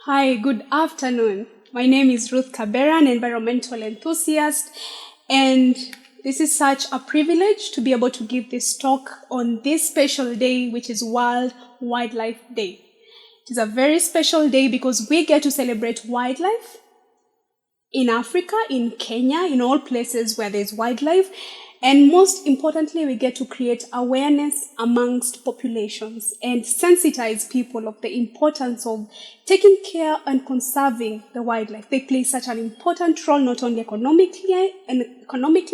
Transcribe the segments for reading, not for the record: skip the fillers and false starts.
Hi, good afternoon. My name is Ruth Kabera, an environmental enthusiast, and this is such a privilege to be able to give this talk on this special day, which is World Wildlife Day. It is a very special day because we get to celebrate wildlife in Africa, in Kenya, in all places where there's wildlife. And most importantly, we get to create awareness amongst populations and sensitize people of the importance of taking care and conserving the wildlife. They play such an important role, not only economically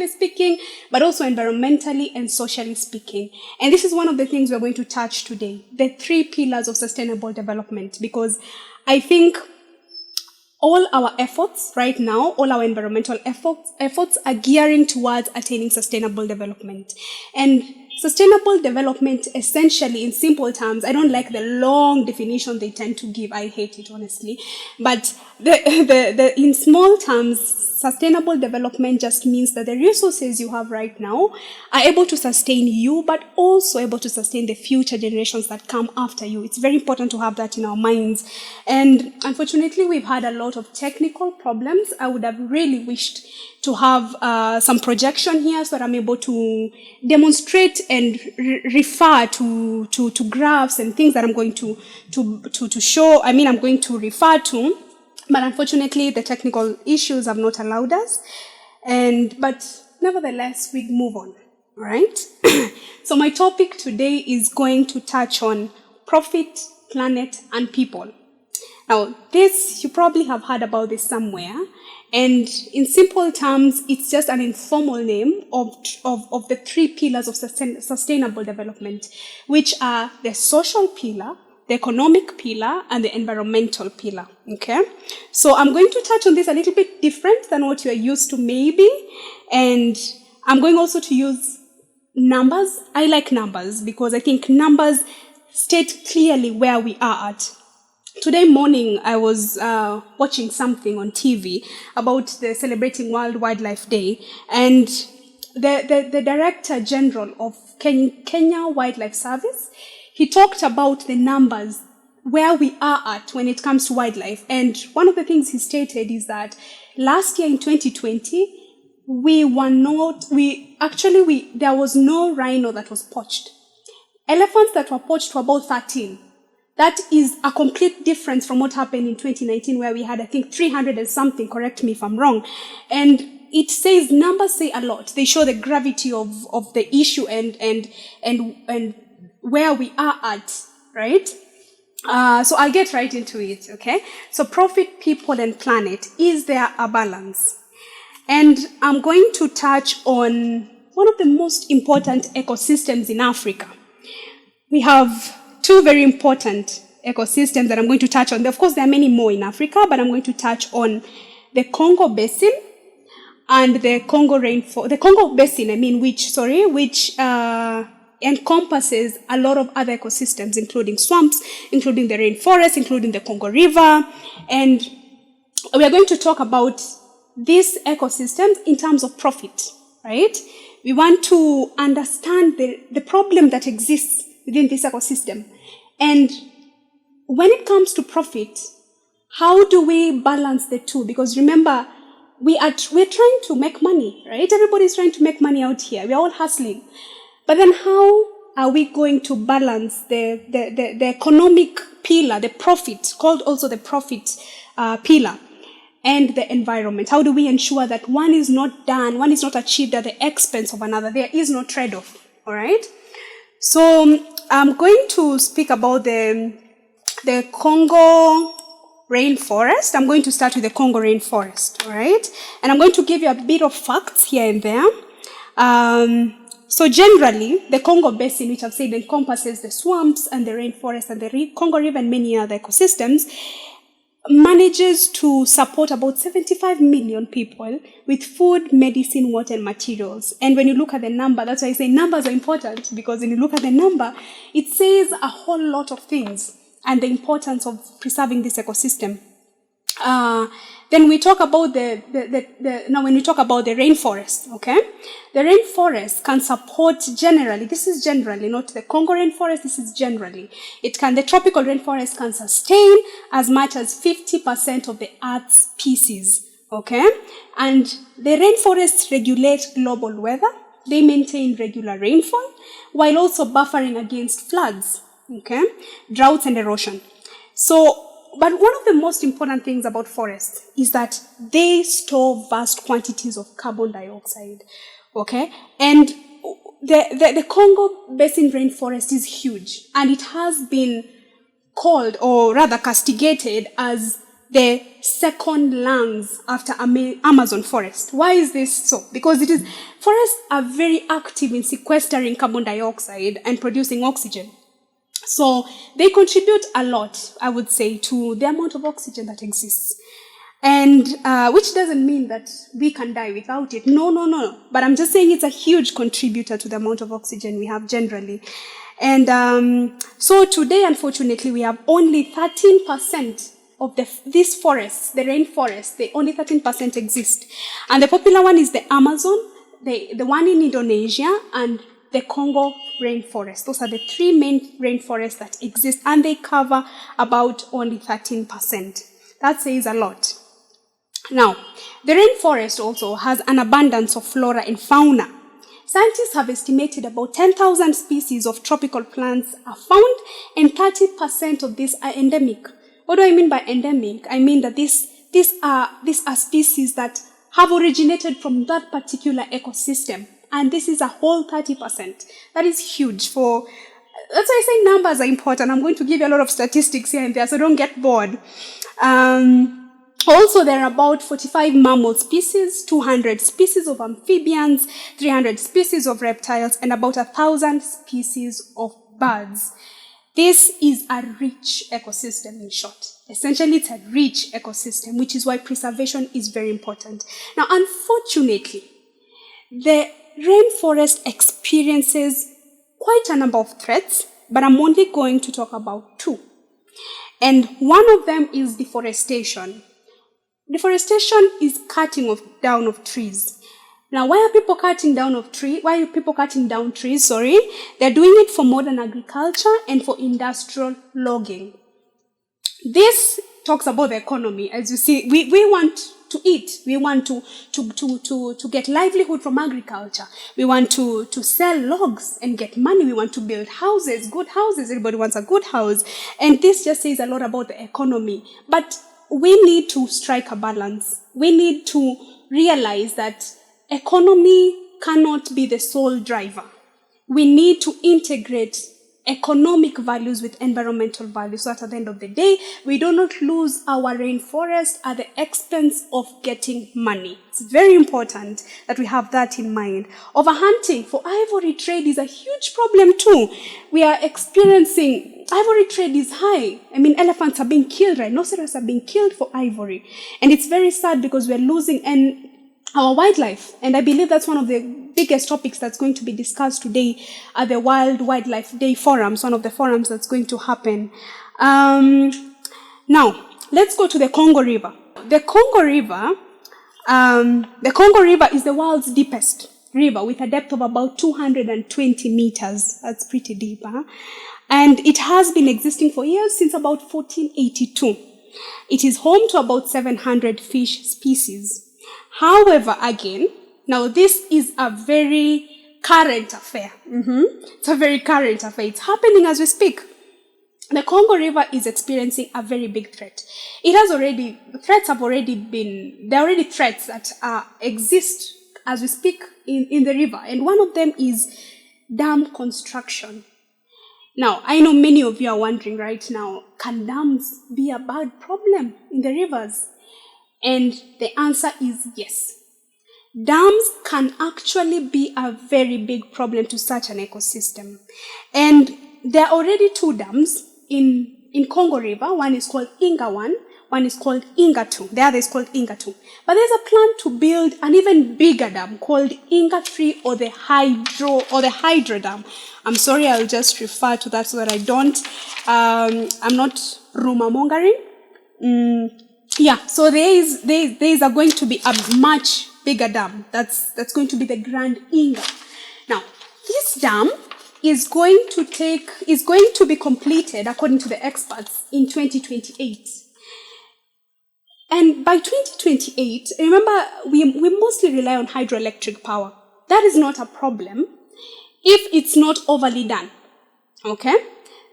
speaking, but also environmentally and socially speaking. And this is one of the things we're going to touch today, the 3 pillars of sustainable development, because I think all our efforts right now, all our environmental efforts are gearing towards attaining sustainable development. And sustainable development, essentially, in simple terms, I don't like the long definition they tend to give. I hate it, honestly. But in small terms, sustainable development just means that the resources you have right now are able to sustain you, but also able to sustain the future generations that come after you. It's very important to have that in our minds. And unfortunately, we've had a lot of technical problems. I would have really wished to have some projection here so that I'm able to demonstrate and refer to graphs and things that I'm going to show. I'm going to refer to. But unfortunately, the technical issues have not allowed us. But nevertheless, we move on, right? So my topic today is going to touch on profit, planet, and people. Now, this, you probably have heard about this somewhere. And in simple terms, it's just an informal name of the 3 pillars of sustainable development, which are the social pillar, the economic pillar, and the environmental pillar, okay? So I'm going to touch on this a little bit different than what you're used to maybe, and I'm going also to use numbers. I like numbers because I think numbers state clearly where we are at. Today morning, I was watching something on TV about the celebrating World Wildlife Day, and the Director General of Kenya Wildlife Service, he talked about the numbers, where we are at when it comes to wildlife. And one of the things he stated is that last year in 2020, there was no rhino that was poached. Elephants that were poached were about 13. That is a complete difference from what happened in 2019, where we had, I think, 300 and something, correct me if I'm wrong. And it says, numbers say a lot. They show the gravity of the issue and where we are at, right? So I'll get right into it, okay? So profit, people, and planet. Is there a balance? And I'm going to touch on one of the most important ecosystems in Africa. We have 2 very important ecosystems that I'm going to touch on. Of course, there are many more in Africa, but I'm going to touch on the Congo Basin and the Congo Rainforest. The Congo Basin, which encompasses a lot of other ecosystems, including swamps, including the rainforest, including the Congo River. And we are going to talk about these ecosystems in terms of profit, right? We want to understand the problem that exists within this ecosystem. And when it comes to profit, how do we balance the two? Because remember, we're trying to make money, right? Everybody's trying to make money out here. We're all hustling. But then how are we going to balance the economic pillar, the profit, called also the profit pillar, and the environment? How do we ensure that one is not achieved at the expense of another? There is no trade-off, all right? So I'm going to speak about the Congo Rainforest. I'm going to start with the Congo Rainforest, all right? And I'm going to give you a bit of facts here and there. So generally, the Congo Basin, which I've said encompasses the swamps and the rainforest and the Congo River and many other ecosystems, manages to support about 75 million people with food, medicine, water, and materials. And when you look at the number, that's why I say numbers are important, because when you look at the number, it says a whole lot of things and the importance of preserving this ecosystem. Then we talk about now when we talk about the rainforest, okay? The rainforest can support generally, this is generally, not the Congo rainforest, this is generally. The tropical rainforest can sustain as much as 50% of the Earth's species, okay? And the rainforests regulate global weather, they maintain regular rainfall, while also buffering against floods, okay? Droughts and erosion. But one of the most important things about forests is that they store vast quantities of carbon dioxide, okay? And the Congo Basin rainforest is huge, and it has been called, or rather castigated, as the second lungs after Amazon forest. Why is this so? Because forests are very active in sequestering carbon dioxide and producing oxygen. So they contribute a lot, I would say, to the amount of oxygen that exists. And which doesn't mean that we can die without it. No. But I'm just saying it's a huge contributor to the amount of oxygen we have generally. And so today, unfortunately, we have only 13% of these forests, the rainforests, only 13% exist. And the popular one is the Amazon, the one in Indonesia, and the Congo Rainforest. Those are the three main rainforests that exist, and they cover about only 13%. That says a lot. Now, the rainforest also has an abundance of flora and fauna. Scientists have estimated about 10,000 species of tropical plants are found, and 30% of these are endemic. What do I mean by endemic? I mean that these are species that have originated from that particular ecosystem. And this is a whole 30%. That is huge. That's why I say numbers are important. I'm going to give you a lot of statistics here and there, so don't get bored. Also, there are about 45 mammal species, 200 species of amphibians, 300 species of reptiles, and about 1,000 species of birds. This is a rich ecosystem, in short. Essentially, it's a rich ecosystem, which is why preservation is very important. Now, unfortunately, the rainforest experiences quite a number of threats, but I'm only going to talk about two. And one of them is deforestation. Deforestation is cutting down of trees. Now, why are people cutting down trees? They're doing it for modern agriculture and for industrial logging. This talks about the economy. As you see, we want to eat. We want to get livelihood from agriculture. We want to sell logs and get money. We want to build houses, good houses. Everybody wants a good house. And this just says a lot about the economy. But we need to strike a balance. We need to realize that economy cannot be the sole driver. We need to integrate economic values with environmental values, so that at the end of the day, we do not lose our rainforest at the expense of getting money. It's very important that we have that in mind. Overhunting for ivory trade is a huge problem too. We are experiencing, ivory trade is high. I mean, elephants are being killed, rhinoceros are being killed for ivory. And it's very sad because we're losing our wildlife. And I believe that's one of the biggest topics that's going to be discussed today at the World Wildlife Day Forums, one of the forums that's going to happen. Now, let's go to the Congo River. The Congo River is the world's deepest river with a depth of about 220 meters. That's pretty deep, huh? And it has been existing for years, since about 1482. It is home to about 700 fish species. However, again, now this is a very current affair. It's a very current affair. It's happening as we speak. The Congo River is experiencing a very big threat. There are already threats that exist as we speak in the river. And one of them is dam construction. Now, I know many of you are wondering right now, can dams be a bad problem in the rivers? And the answer is yes. Dams can actually be a very big problem to such an ecosystem. And there are already two dams in Congo River. One is called Inga 1, one is called Inga 2. The other is called Inga 2. But there's a plan to build an even bigger dam called Inga 3, or the hydro dam. I'm sorry, I'll just refer to that so that I'm not rumor mongering. Yeah, so there is going to be a much bigger dam. That's going to be the Grand Inga. Now, this dam is going to be completed, according to the experts, in 2028. And by 2028, remember, we mostly rely on hydroelectric power. That is not a problem if it's not overly done. Okay?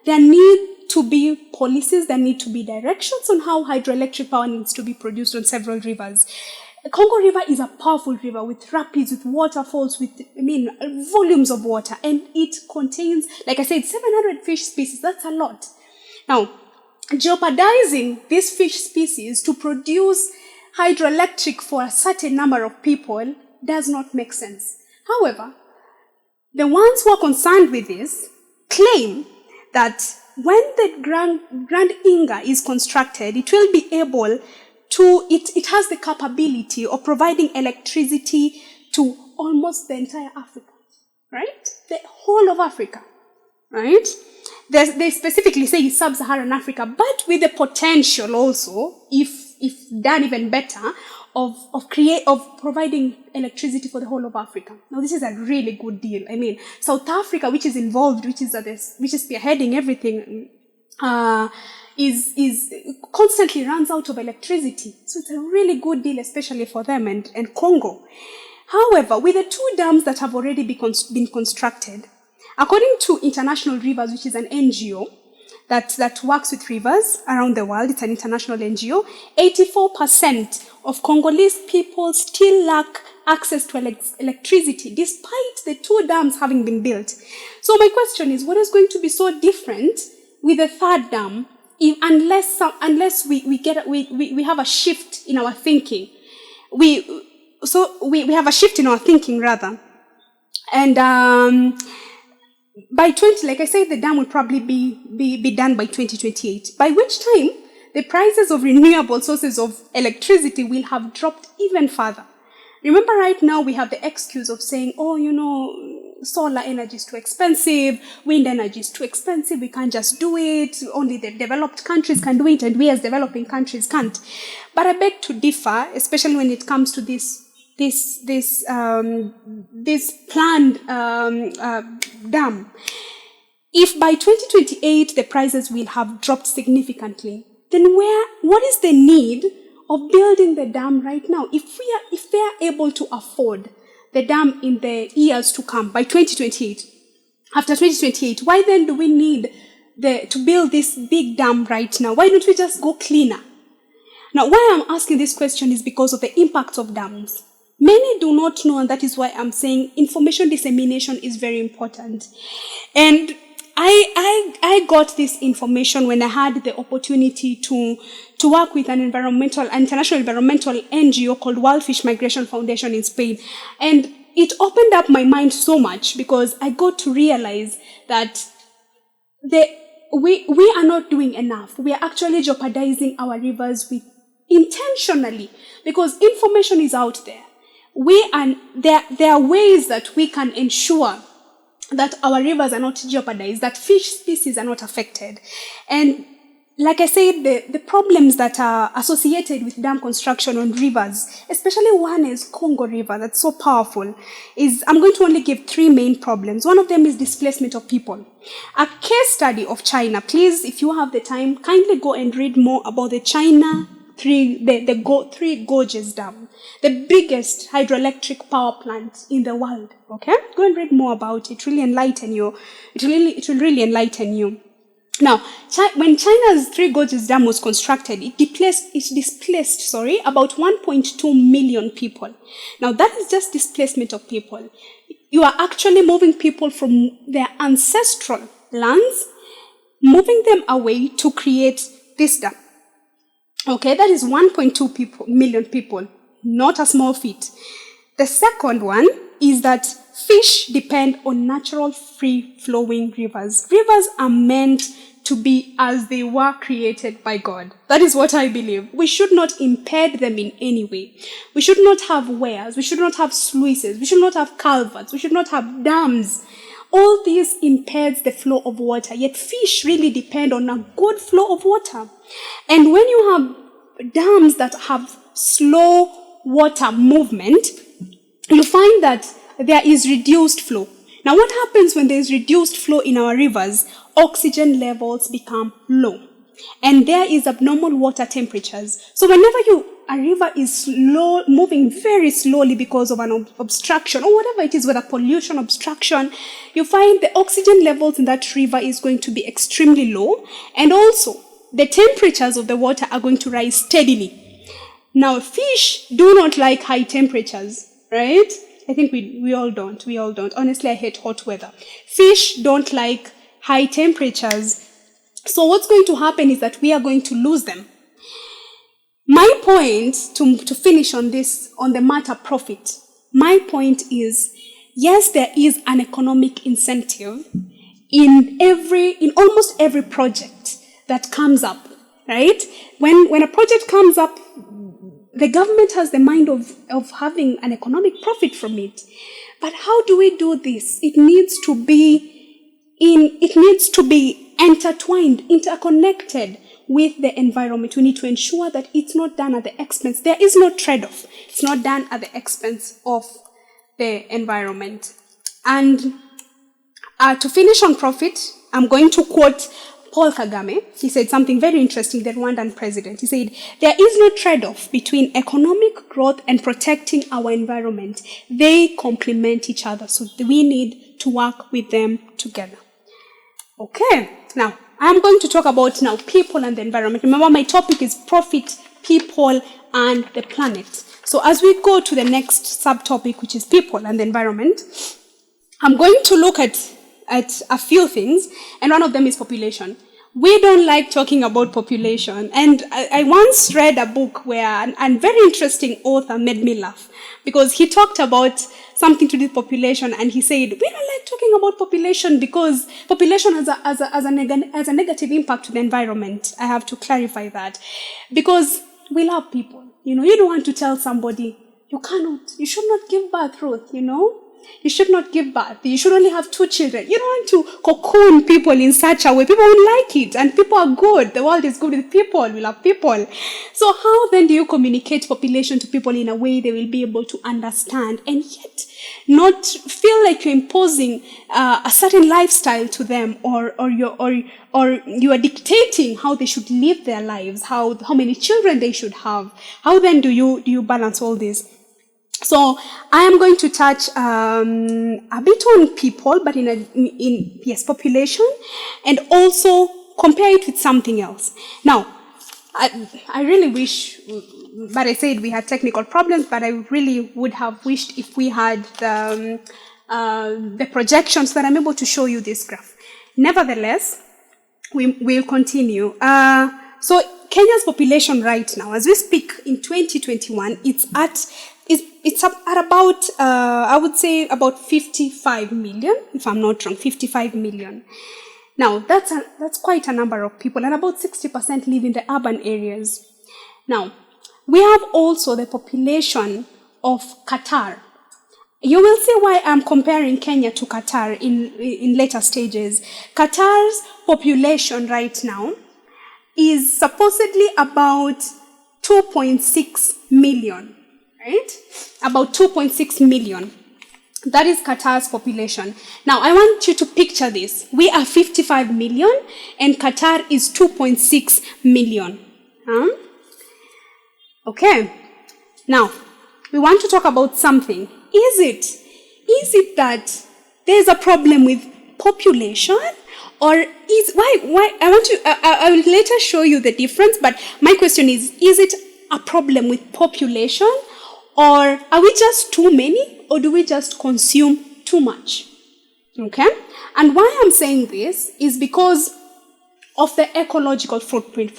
There need to be policies, there need to be directions on how hydroelectric power needs to be produced on several rivers. The Congo River is a powerful river with rapids, with waterfalls, with, volumes of water. And it contains, like I said, 700 fish species. That's a lot. Now, jeopardizing these fish species to produce hydroelectric for a certain number of people does not make sense. However, the ones who are concerned with this claim that when the Grand Inga is constructed, it will be able to, it has the capability of providing electricity to almost the entire Africa, right? The whole of Africa, right? They specifically say sub-Saharan Africa, but with the potential also, if done even better, of providing electricity for the whole of Africa. Now, this is a really good deal. South Africa, which is involved, which is spearheading everything, is constantly runs out of electricity. So it's a really good deal, especially for them and Congo. However, with the two dams that have already been constructed, according to International Rivers, which is an NGO that works with rivers around the world, it's an international NGO, 84% of Congolese people still lack access to electricity, despite the two dams having been built. So my question is, what is going to be so different with the third dam, unless we have a shift in our thinking? We have a shift in our thinking, rather. And by like I said, the dam will probably be done by 2028, by which time the prices of renewable sources of electricity will have dropped even further. Remember, right now we have the excuse of saying, solar energy is too expensive, wind energy is too expensive, we can't just do it, only the developed countries can do it, and we as developing countries can't. But I beg to differ, especially when it comes to this planned dam. If by 2028 the prices will have dropped significantly, then what is the need of building the dam right now? If they are able to afford the dam in the years to come, by 2028, after 2028, why then do we need to build this big dam right now? Why don't we just go cleaner? Now, why I'm asking this question is because of the impacts of dams. Many do not know, and that is why I'm saying information dissemination is very important. And I got this information when I had the opportunity to work with an international environmental NGO called World Fish Migration Foundation in Spain. And it opened up my mind so much, because I got to realize that we are not doing enough. We are actually jeopardizing our rivers intentionally, because information is out there. There are ways that we can ensure that our rivers are not jeopardized, that fish species are not affected. And like I said, the problems that are associated with dam construction on rivers, especially one is Congo River, that's so powerful, I'm going to only give three main problems. One of them is displacement of people. A case study of China, please, if you have the time, kindly go and read more about the China Three Gorges Dam, the biggest hydroelectric power plant in the world. Okay, go and read more about it. It will really enlighten you. It will really enlighten you. Now, when China's Three Gorges Dam was constructed, it displaced about 1.2 million people. Now, that is just displacement of people. You are actually moving people from their ancestral lands, moving them away to create this dam. Okay, that is 1.2 million people, not a small feat. The second one is that fish depend on natural free-flowing rivers. Rivers are meant to be as they were created by God. That is what I believe. We should not impede them in any way. We should not have weirs. We should not have sluices. We should not have culverts. We should not have dams. All this impedes the flow of water, yet fish really depend on a good flow of water. And when you have dams that have slow water movement, you find that there is reduced flow. Now, what happens when there is reduced flow in our rivers? Oxygen levels become low, and there is abnormal water temperatures. So whenever a river is moving very slowly because of an obstruction or whatever it is, whether pollution, obstruction, you find the oxygen levels in that river is going to be extremely low, and also the temperatures of the water are going to rise steadily. Now, fish do not like high temperatures, right? I think we all don't. Honestly, I hate hot weather. Fish don't like high temperatures. So what's going to happen is that we are going to lose them. My point, to finish on this, on the matter profit, my point is, yes, there is an economic incentive in almost every project that comes up, right? When a project comes up, the government has the mind of having an economic profit from it. But how do we do this? It needs to be intertwined, interconnected with the environment. We need to ensure that it's not done at the expense. There is no trade-off. It's not done at the expense of the environment. And to finish on profit, I'm going to quote Paul Kagame. He said something very interesting, the Rwandan president. He said, there is no trade-off between economic growth and protecting our environment. They complement each other. So we need to work with them together. Okay, now I'm going to talk about now people and the environment. Remember, my topic is profit, people, and the planet. So as we go to the next subtopic, which is people and the environment, I'm going to look at a few things, and one of them is population. We don't like talking about population, and I once read a book where a very interesting author made me laugh, because he talked about something to do with population, and he said, we don't like talking about population because population has a negative impact to the environment. I have to clarify that, because we love people. You don't want to tell somebody, you should not give birth, Ruth, You should not give birth. You should only have 2 children. You don't want to cocoon people in such a way. People would like it, and people are good. The world is good with people. We love people. So how then do you communicate population to people in a way they will be able to understand, and yet not feel like you're imposing a certain lifestyle to them, or you are dictating how they should live their lives, how many children they should have? How then do you balance all this? So I am going to touch a bit on people, but in population, and also compare it with something else. Now, I really wish, but I said we had technical problems, but I really would have wished if we had the projections that I'm able to show you this graph. Nevertheless, we'll continue. So Kenya's population right now, as we speak in 2021, it's up at about, I would say about 55 million, if I'm not wrong, 55 million. Now, that's quite a number of people, and about 60% live in the urban areas. Now, we have also the population of Qatar. You will see why I'm comparing Kenya to Qatar in later stages. Qatar's population right now is supposedly about 2.6 million. Right? About 2.6 million. That is Qatar's population. Now, I want you to picture this. We are 55 million, and Qatar is 2.6 million. Okay. Now, we want to talk about something. Is it that there's a problem with population, or why? I will later show you the difference, but my question is it a problem with population? Or are we just too many, or do we just consume too much? Okay? And why I'm saying this is because of the ecological footprint.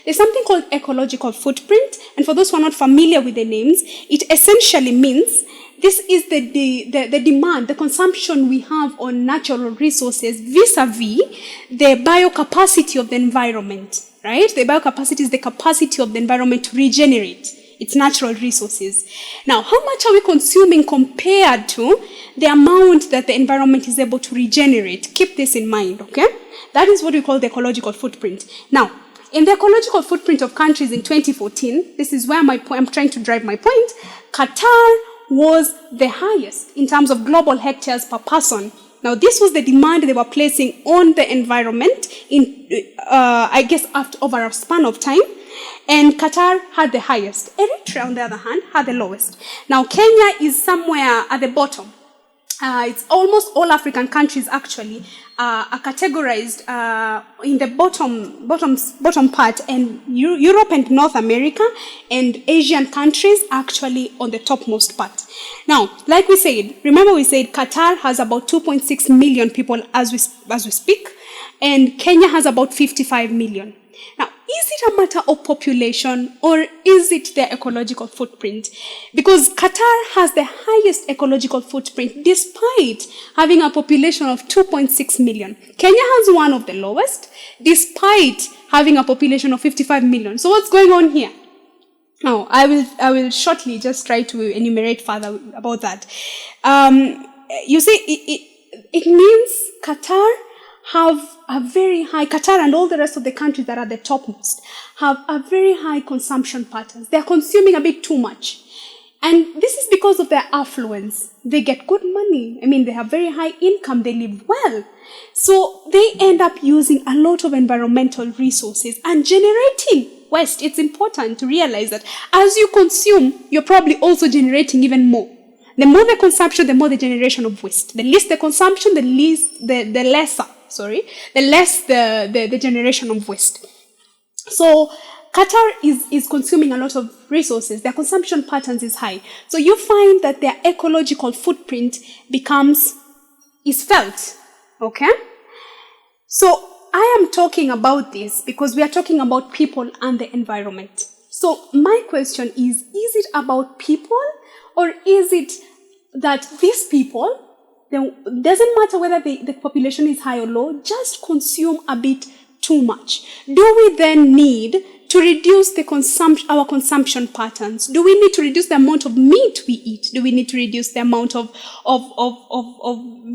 There's something called ecological footprint, and for those who are not familiar with the names, it essentially means this is the demand, the consumption we have on natural resources vis-a-vis the biocapacity of the environment, right? The biocapacity is the capacity of the environment to regenerate its natural resources. Now, how much are we consuming compared to the amount that the environment is able to regenerate? Keep this in mind, okay? That is what we call the ecological footprint. Now, in the ecological footprint of countries in 2014, this is where I'm trying to drive my point, Qatar was the highest in terms of global hectares per person. Now, this was the demand they were placing on the environment over a span of time. And Qatar had the highest. Eritrea, on the other hand, had the lowest. Now, Kenya is somewhere at the bottom. It's almost all African countries actually are categorized in the bottom part, and Europe and North America and Asian countries actually on the topmost part. Now, like we said, remember we said Qatar has about 2.6 million people as we speak, and Kenya has about 55 million. Now, is it a matter of population or is it their ecological footprint? Because Qatar has the highest ecological footprint despite having a population of 2.6 million. Kenya has one of the lowest despite having a population of 55 million. So what's going on here? Now, I will shortly just try to enumerate further about that. You see, it means Qatar have a very high, Qatar and all the rest of the countries that are the topmost, have a very high consumption patterns. They're consuming a bit too much. And this is because of their affluence. They get good money. I mean, they have very high income. They live well. So they end up using a lot of environmental resources and generating waste. It's important to realize that as you consume, you're probably also generating even more. The more the consumption, the more the generation of waste. The least the consumption, the less the generation of waste. So Qatar is consuming a lot of resources. Their consumption patterns is high. So you find that their ecological footprint is felt. Okay? So I am talking about this because we are talking about people and the environment. So my question is it about people or is it that these people, it doesn't matter whether the population is high or low, just consume a bit too much? Do we then need to reduce our consumption patterns? Do we need to reduce the amount of meat we eat? Do we need to reduce the amount of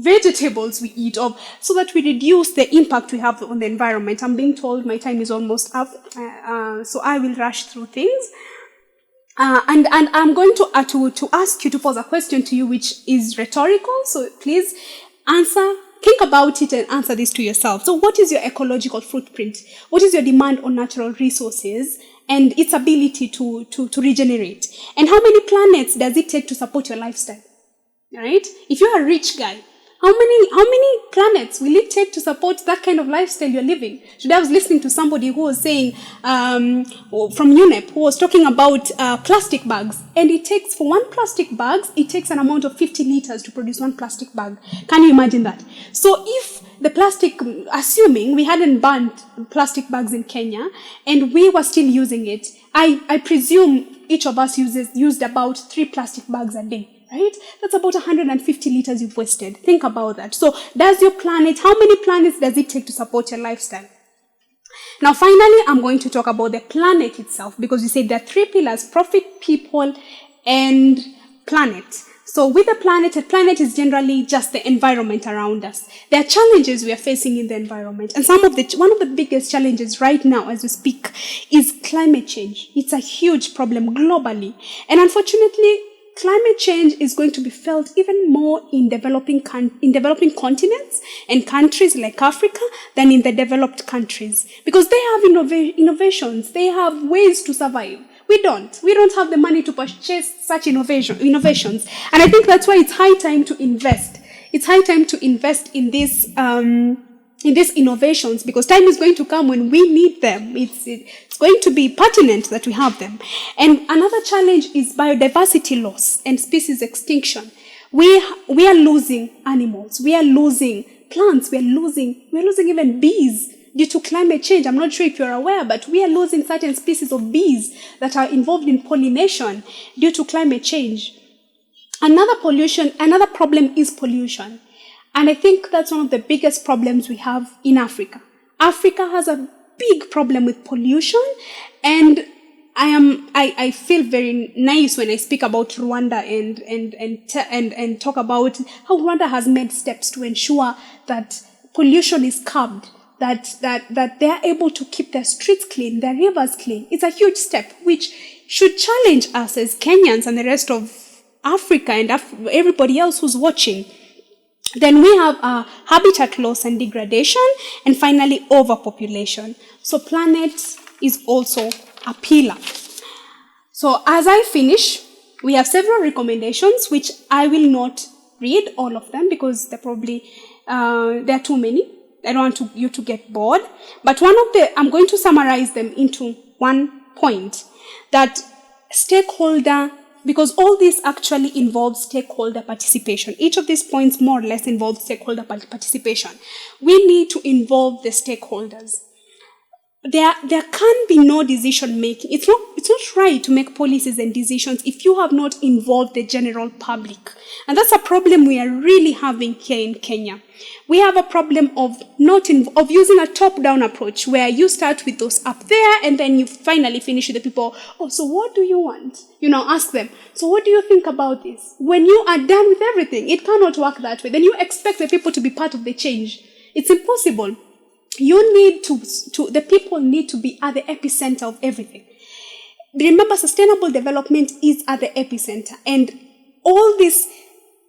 vegetables we eat, so that we reduce the impact we have on the environment? I'm being told my time is almost up, so I will rush through things. And I'm going to ask you to pose a question to you, which is rhetorical. So please think about it and answer this to yourself. So what is your ecological footprint? What is your demand on natural resources and its ability to regenerate? And how many planets does it take to support your lifestyle? Right? If you're a rich guy, how many planets will it take to support that kind of lifestyle you're living? Today I was listening to somebody who was saying, from UNEP, who was talking about plastic bags. And it takes, for one plastic bag, it takes an amount of 50 liters to produce one plastic bag. Can you imagine that? So if the plastic, assuming we hadn't banned plastic bags in Kenya, and we were still using it, I presume each of us used about 3 plastic bags a day. Right? That's about 150 liters you've wasted. Think about that. So does your planet, how many planets does it take to support your lifestyle? Now, finally, I'm going to talk about the planet itself, because you said there are 3 pillars: profit, people, and planet. So with a planet is generally just the environment around us. There are challenges we are facing in the environment. And one of the biggest challenges right now as we speak is climate change. It's a huge problem globally. And unfortunately, climate change is going to be felt even more in developing continents and countries like Africa than in the developed countries, because they have innovations, they have ways to survive. We don't have the money to purchase such innovations, and I think that's why it's high time to invest. It's high time to invest in these innovations, because time is going to come when we need them. It's going to be pertinent that we have them. And another challenge is biodiversity loss and species extinction. We are losing animals. We are losing plants. We're losing even bees due to climate change. I'm not sure if you're aware, but we are losing certain species of bees that are involved in pollination due to climate change. Another problem is pollution. And I think that's one of the biggest problems we have in Africa. Africa has a big problem with pollution, and I feel very nice when I speak about Rwanda and talk about how Rwanda has made steps to ensure that pollution is curbed, that they are able to keep their streets clean, their rivers clean. It's a huge step which should challenge us as Kenyans and the rest of Africa and everybody else who's watching. Then we have habitat loss and degradation, and finally overpopulation. So planet is also a pillar. So as I finish, we have several recommendations which I will not read all of them because there are too many. I don't want you to get bored. But I'm going to summarize them into one point, that because all this actually involves stakeholder participation. Each of these points more or less involves stakeholder participation. We need to involve the stakeholders. There can be no decision making. It's not right to make policies and decisions if you have not involved the general public. And that's a problem we are really having here in Kenya. We have a problem of using a top-down approach where you start with those up there and then you finally finish with the people. Oh, so what do you want? Ask them. So what do you think about this? When you are done with everything, it cannot work that way. Then you expect the people to be part of the change. It's impossible. The people need to be at the epicenter of everything. Remember, sustainable development is at the epicenter, and all these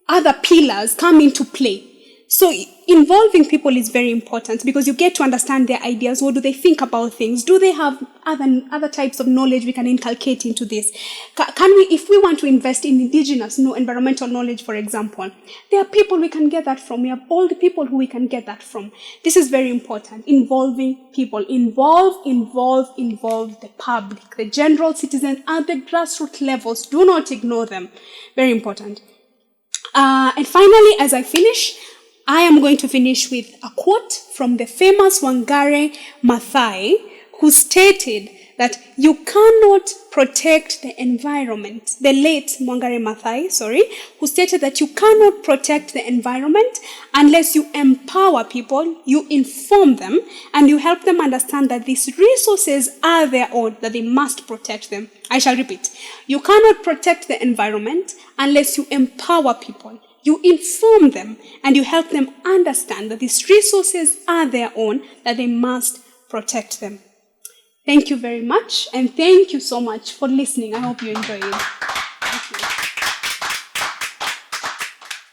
other pillars come into play. So involving people is very important because you get to understand their ideas. What do they think about things? Do they have other types of knowledge we can inculcate into this? If we want to invest in indigenous environmental knowledge, for example, there are people we can get that from. We have all the people who we can get that from. This is very important. Involving people. Involve the public, the general citizen at the grassroots levels. Do not ignore them. Very important. And finally, as I finish, I am going to finish with a quote from the famous Wangari Maathai, who stated that you cannot protect the environment. The late Wangari Maathai, who stated that you cannot protect the environment unless you empower people, you inform them, and you help them understand that these resources are their own, that they must protect them. I shall repeat. You cannot protect the environment unless you empower people. You inform them and you help them understand that these resources are their own, that they must protect them. Thank you very much, and thank you so much for listening. I hope you enjoyed it.